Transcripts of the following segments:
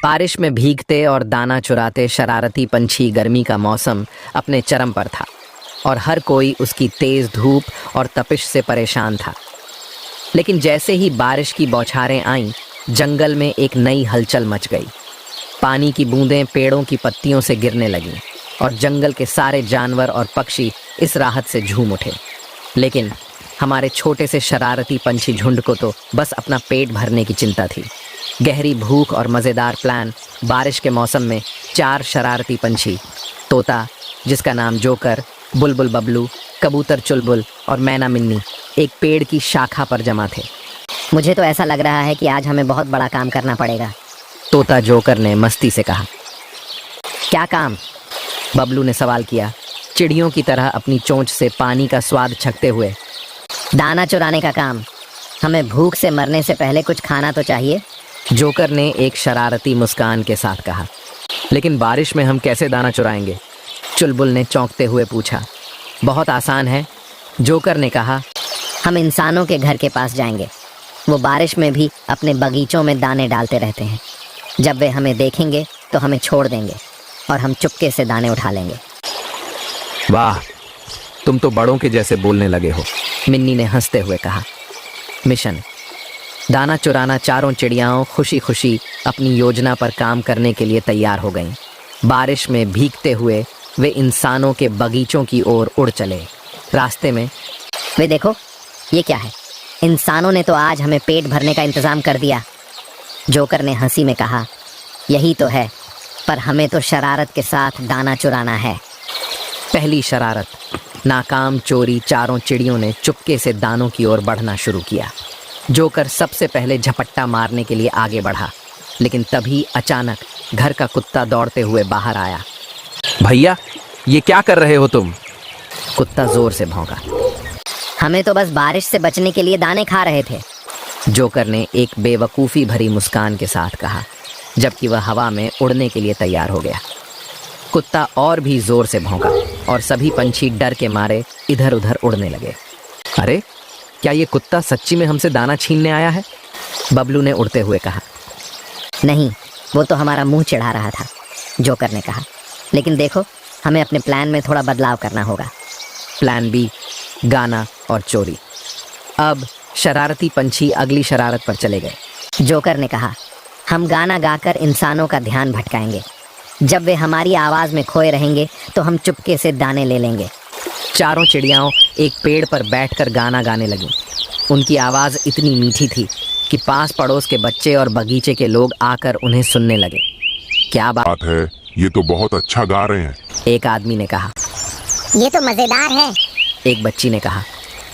बारिश में भीगते और दाना चुराते शरारती पंछी गर्मी का मौसम अपने चरम पर था और हर कोई उसकी तेज धूप और तपिश से परेशान था। लेकिन जैसे ही बारिश की बौछारें आईं, जंगल में एक नई हलचल मच गई। पानी की बूंदें पेड़ों की पत्तियों से गिरने लगीं और जंगल के सारे जानवर और पक्षी इस राहत से झूम उठे। लेकिन हमारे छोटे से शरारती पंछी झुंड को तो बस अपना पेट भरने की चिंता थी। गहरी भूख और मज़ेदार प्लान। बारिश के मौसम में 4 शरारती पंछी, तोता जिसका नाम जोकर, बुलबुल बबलू, कबूतर चुलबुल और मैना मिन्नी, एक पेड़ की शाखा पर जमा थे। मुझे तो ऐसा लग रहा है कि आज हमें बहुत बड़ा काम करना पड़ेगा। तोता जोकर ने मस्ती से कहा। क्या काम? बबलू ने सवाल किया, चिड़ियों की तरह अपनी चोंच से पानी का स्वाद छकते हुए। दाना चुराने का काम। हमें भूख से मरने से पहले कुछ खाना तो चाहिए। जोकर ने एक शरारती मुस्कान के साथ कहा। लेकिन बारिश में हम कैसे दाना चुराएंगे? चुलबुल ने चौंकते हुए पूछा। बहुत आसान है, जोकर ने कहा। हम इंसानों के घर के पास जाएंगे। वो बारिश में भी अपने बगीचों में दाने डालते रहते हैं। जब वे हमें देखेंगे तो हमें छोड़ देंगे और हम चुपके से दाने उठा लेंगे। वाह, तुम तो बड़ों के जैसे बोलने लगे हो, मिन्नी ने हंसते हुए कहा। मिशन दाना चुराना। चारों चिड़ियाओं खुशी खुशी अपनी योजना पर काम करने के लिए तैयार हो गईं। बारिश में भीगते हुए वे इंसानों के बगीचों की ओर उड़ चले। रास्ते में वे देखो, ये क्या है? इंसानों ने तो आज हमें पेट भरने का इंतजाम कर दिया। जोकर ने हंसी में कहा। यही तो है, पर हमें तो शरारत के साथ दाना चुराना है। पहली शरारत नाकाम चोरी। चारों चिड़ियों ने चुपके से दानों की ओर बढ़ना शुरू किया। जोकर सबसे पहले झपट्टा मारने के लिए आगे बढ़ा, लेकिन तभी अचानक घर का कुत्ता दौड़ते हुए बाहर आया। भैया, ये क्या कर रहे हो तुम? कुत्ता जोर से भौंका। हमें तो बस बारिश से बचने के लिए दाने खा रहे थे, जोकर ने एक बेवकूफ़ी भरी मुस्कान के साथ कहा, जबकि वह हवा में उड़ने के लिए तैयार हो गया। कुत्ता और भी जोर से भौंका और सभी पंछी डर के मारे इधर उधर उड़ने लगे। अरे, क्या ये कुत्ता सच्ची में हमसे दाना छीनने आया है? बबलू ने उड़ते हुए कहा। नहीं, वो तो हमारा मुंह चिढ़ा रहा था, जोकर ने कहा। लेकिन देखो, हमें अपने प्लान में थोड़ा बदलाव करना होगा। प्लान बी, गाना और चोरी। अब शरारती पंछी अगली शरारत पर चले गए। जोकर ने कहा, हम गाना गाकर इंसानों का ध्यान भटकाएंगे। जब वे हमारी आवाज़ में खोए रहेंगे तो हम चुपके से दाने ले लेंगे। चारों चिड़ियाओं एक पेड़ पर बैठकर गाना गाने लगीं। उनकी आवाज़ इतनी मीठी थी कि पास पड़ोस के बच्चे और बगीचे के लोग आकर उन्हें सुनने लगे। क्या बात है, ये तो बहुत अच्छा गा रहे हैं, एक आदमी ने कहा। ये तो मज़ेदार है, एक बच्ची ने कहा।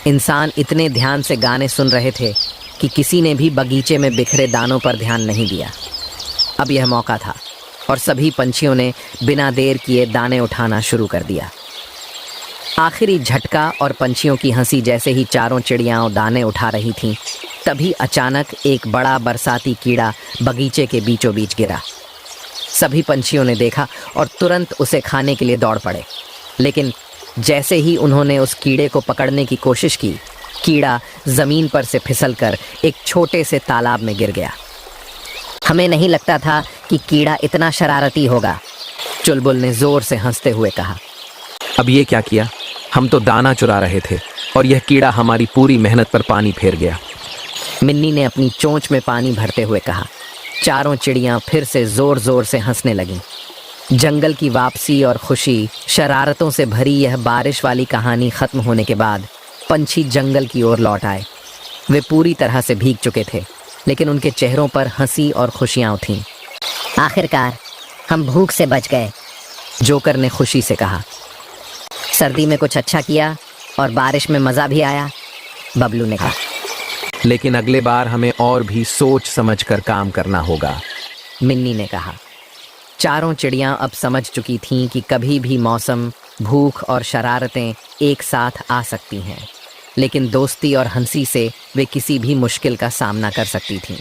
इंसान इतने ध्यान से गाने सुन रहे थे कि किसी ने भी बगीचे में बिखरे दानों पर ध्यान नहीं दिया। अब यह मौका था और सभी पंछियों ने बिना देर किए दाने उठाना शुरू कर दिया। आखिरी झटका और पंछियों की हंसी जैसे ही चारों चिड़ियाओं दाने उठा रही थीं, तभी अचानक एक बड़ा बरसाती कीड़ा बगीचे के बीचों बीच गिरा। सभी पंछियों ने देखा और तुरंत उसे खाने के लिए दौड़ पड़े। लेकिन जैसे ही उन्होंने उस कीड़े को पकड़ने की कोशिश की, कीड़ा जमीन पर से फिसलकर एक छोटे से तालाब में गिर गया। हमें नहीं लगता था कि कीड़ा इतना शरारती होगा, चुलबुल ने जोर से हंसते हुए कहा। अब ये क्या किया? हम तो दाना चुरा रहे थे और यह कीड़ा हमारी पूरी मेहनत पर पानी फेर गया, मिन्नी ने अपनी चोंच में पानी भरते हुए कहा। चारों चिड़ियां फिर से जोर जोर से हंसने लगीं। जंगल की वापसी और खुशी, शरारतों से भरी यह बारिश वाली कहानी खत्म होने के बाद पंछी जंगल की ओर लौट आए। वे पूरी तरह से भीग चुके थे, लेकिन उनके चेहरों पर हंसी और खुशियां थीं। आखिरकार हम भूख से बच गए, जोकर ने खुशी से कहा। सर्दी में कुछ अच्छा किया और बारिश में मज़ा भी आया, बबलू ने कहा। लेकिन अगले बार हमें और भी सोच समझकर काम करना होगा, मिन्नी ने कहा। चारों चिड़ियां अब समझ चुकी थीं कि कभी भी मौसम, भूख और शरारतें एक साथ आ सकती हैं, लेकिन दोस्ती और हंसी से वे किसी भी मुश्किल का सामना कर सकती थीं।